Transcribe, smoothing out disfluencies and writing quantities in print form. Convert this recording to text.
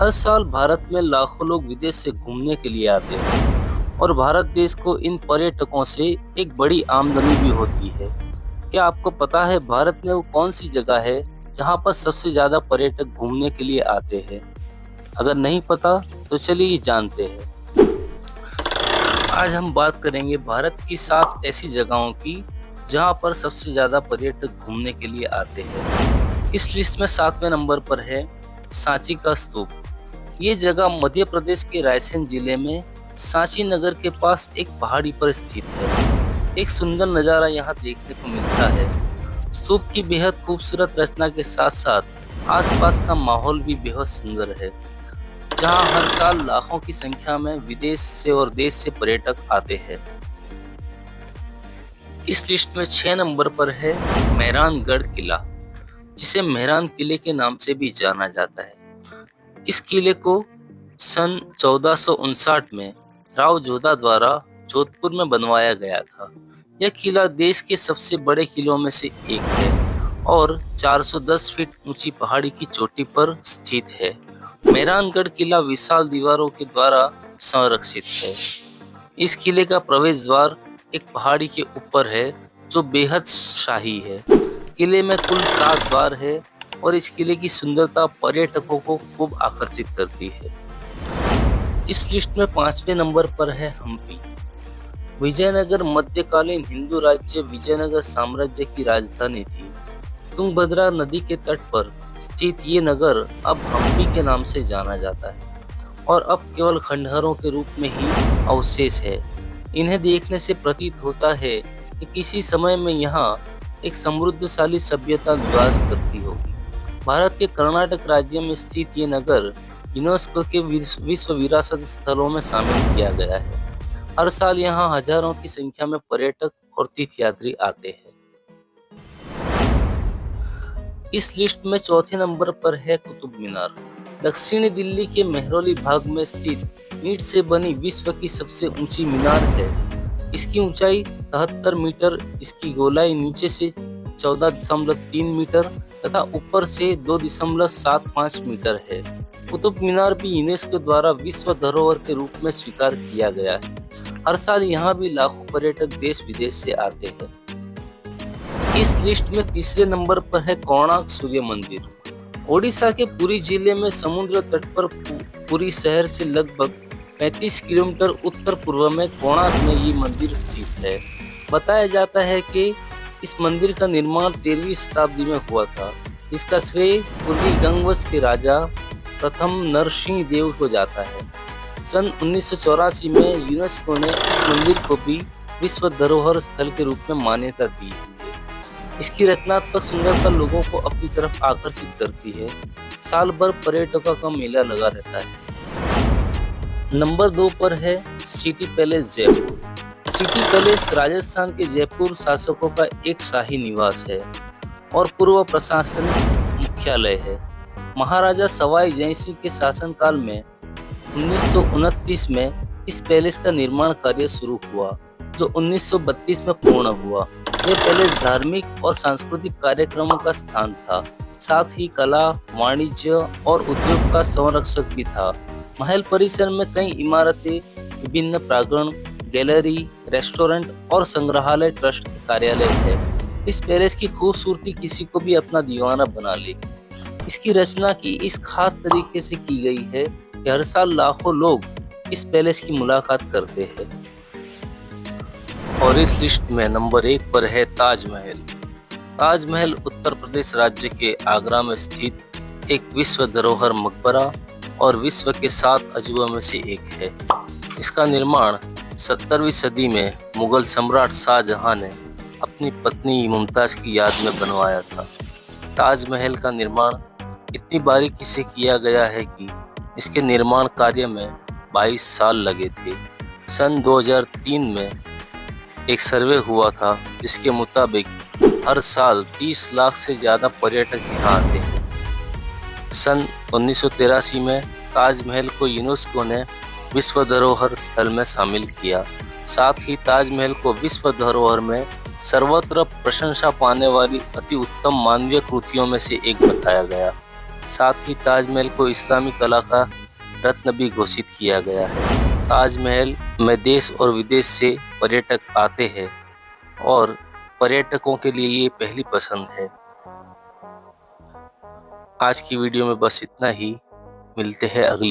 हर साल भारत में लाखों लोग विदेश से घूमने के लिए आते हैं और भारत देश को इन पर्यटकों से एक बड़ी आमदनी भी होती है। क्या आपको पता है भारत में वो कौन सी जगह है जहां पर सबसे ज्यादा पर्यटक घूमने के लिए आते हैं? अगर नहीं पता तो चलिए जानते हैं। आज हम बात करेंगे भारत की 7 ऐसी जगहों की जहां पर सबसे ज्यादा पर्यटक घूमने के लिए आते हैं। इस लिस्ट में 7वें नंबर पर है सांची का स्तूप। ये जगह मध्य प्रदेश के रायसेन जिले में सांची नगर के पास एक पहाड़ी पर स्थित है। एक सुंदर नज़ारा यहाँ देखने को मिलता है। स्तूप की बेहद खूबसूरत रचना के साथ साथ आसपास का माहौल भी बेहद सुंदर है, जहाँ हर साल लाखों की संख्या में विदेश से और देश से पर्यटक आते हैं। इस लिस्ट में 6 नंबर पर है मेहरानगढ़ किला, जिसे मेहरान किले के नाम से भी जाना जाता है। इस किले को सन 1459 में राव जोधा द्वारा जोधपुर में बनवाया गया था। यह किला देश के सबसे बड़े किलों में से एक है और 410 फीट ऊंची पहाड़ी की चोटी पर स्थित है। मेहरानगढ़ किला विशाल दीवारों के द्वारा संरक्षित है। इस किले का प्रवेश द्वार एक पहाड़ी के ऊपर है जो बेहद शाही है। किले में कुल 7 द्वार है और इस किले की सुंदरता पर्यटकों को खूब आकर्षित करती है। इस लिस्ट में 5वें नंबर पर है हम्पी। विजयनगर मध्यकालीन हिंदू राज्य विजयनगर साम्राज्य की राजधानी थी। तुंगभद्रा नदी के तट पर स्थित ये नगर अब हम्पी के नाम से जाना जाता है और अब केवल खंडहरों के रूप में ही अवशेष है। इन्हें देखने से प्रतीत होता है कि किसी समय में यहाँ एक समृद्धशाली सभ्यता निवास करती होगी। भारत के कर्नाटक राज्य में स्थित ये नगर यूनेस्को के विश्व विरासत स्थलों में शामिल किया गया है। हर साल यहाँ हजारों की संख्या में पर्यटक और तीर्थयात्री आते हैं। इस लिस्ट में 4थे नंबर पर है कुतुब मीनार। दक्षिणी दिल्ली के मेहरौली भाग में स्थित ईंट से बनी विश्व की सबसे ऊंची मीनार है। इसकी ऊंचाई 73 मीटर, इसकी गोलाई नीचे से 14.3 मीटर तथा ऊपर से 2.75 मीटर है। कुतुब मीनार भी यूनेस्को द्वारा विश्व धरोहर के रूप में स्वीकार किया गया है। हर साल यहाँ भी लाखों पर्यटक देश विदेश से आते हैं। इस लिस्ट में 3रे नंबर पर है कोणार्क सूर्य मंदिर। ओडिशा के पुरी जिले में समुद्र तट पर पुरी शहर से लगभग 35 किलोमीटर उत्तर पूर्व में कोणार्क में ये मंदिर स्थित है। बताया जाता है कि इस मंदिर का निर्माण 13वीं शताब्दी में हुआ था। इसका श्रेय पूर्वी गंगवंश के राजा प्रथम नरसिंह देव को जाता है। सन 1984 में यूनेस्को ने इस मंदिर को भी विश्व धरोहर स्थल के रूप में मान्यता दी है। इसकी रचनात्मक सुंदरता लोगों को अपनी तरफ आकर्षित करती है। साल भर पर्यटकों का मेला लगा रहता है। नंबर 2 पर है city palace Jaipur. City palace Rajasthan के जयपुर शासकों का एक शाही निवास है और पूर्व प्रशासनिक मुख्यालय है। महाराजा सवाई जय सिंह के शासनकाल में 1929 में इस पैलेस का निर्माण कार्य शुरू हुआ, जो 1932 में पूर्ण हुआ। यह पैलेस धार्मिक और सांस्कृतिक कार्यक्रमों का स्थान था, साथ ही कला, वाणिज्य और उद्योग का संरक्षक भी था। महल परिसर में कई इमारतें, विभिन्न प्रांगण, गैलरी, रेस्टोरेंट और संग्रहालय ट्रस्ट के कार्यालय है। इस पैलेस की खूबसूरती किसी को भी अपना दीवाना बना लेगी। इसकी रचना की इस खास तरीके से की गई है कि हर साल लाखों लोग इस पैलेस की मुलाकात करते हैं। और इस लिस्ट में नंबर 1 पर है ताजमहल। ताजमहल उत्तर प्रदेश राज्य के आगरा में स्थित एक विश्व धरोहर मकबरा और विश्व के 7 अजूबों में से एक है। इसका निर्माण 17वीं सदी में मुगल सम्राट शाहजहां ने अपनी पत्नी मुमताज की याद में बनवाया था। ताजमहल का निर्माण इतनी बारीकी से किया गया है कि इसके निर्माण कार्य में 22 साल लगे थे। सन 2003 में एक सर्वे हुआ था जिसके मुताबिक हर साल 30 लाख से ज़्यादा पर्यटक यहाँ आते हैं। सन 1983 में ताजमहल को यूनेस्को ने विश्व धरोहर स्थल में शामिल किया। साथ ही ताजमहल को विश्व धरोहर में सर्वत्र प्रशंसा पाने वाली अति उत्तम मानवीय कृतियों में से एक बताया गया। साथ ही ताजमहल को इस्लामी कला का रत्न भी घोषित किया गया है। ताजमहल में देश और विदेश से पर्यटक आते हैं और पर्यटकों के लिए ये पहली पसंद है। आज की वीडियो में बस इतना ही। मिलते हैं अगली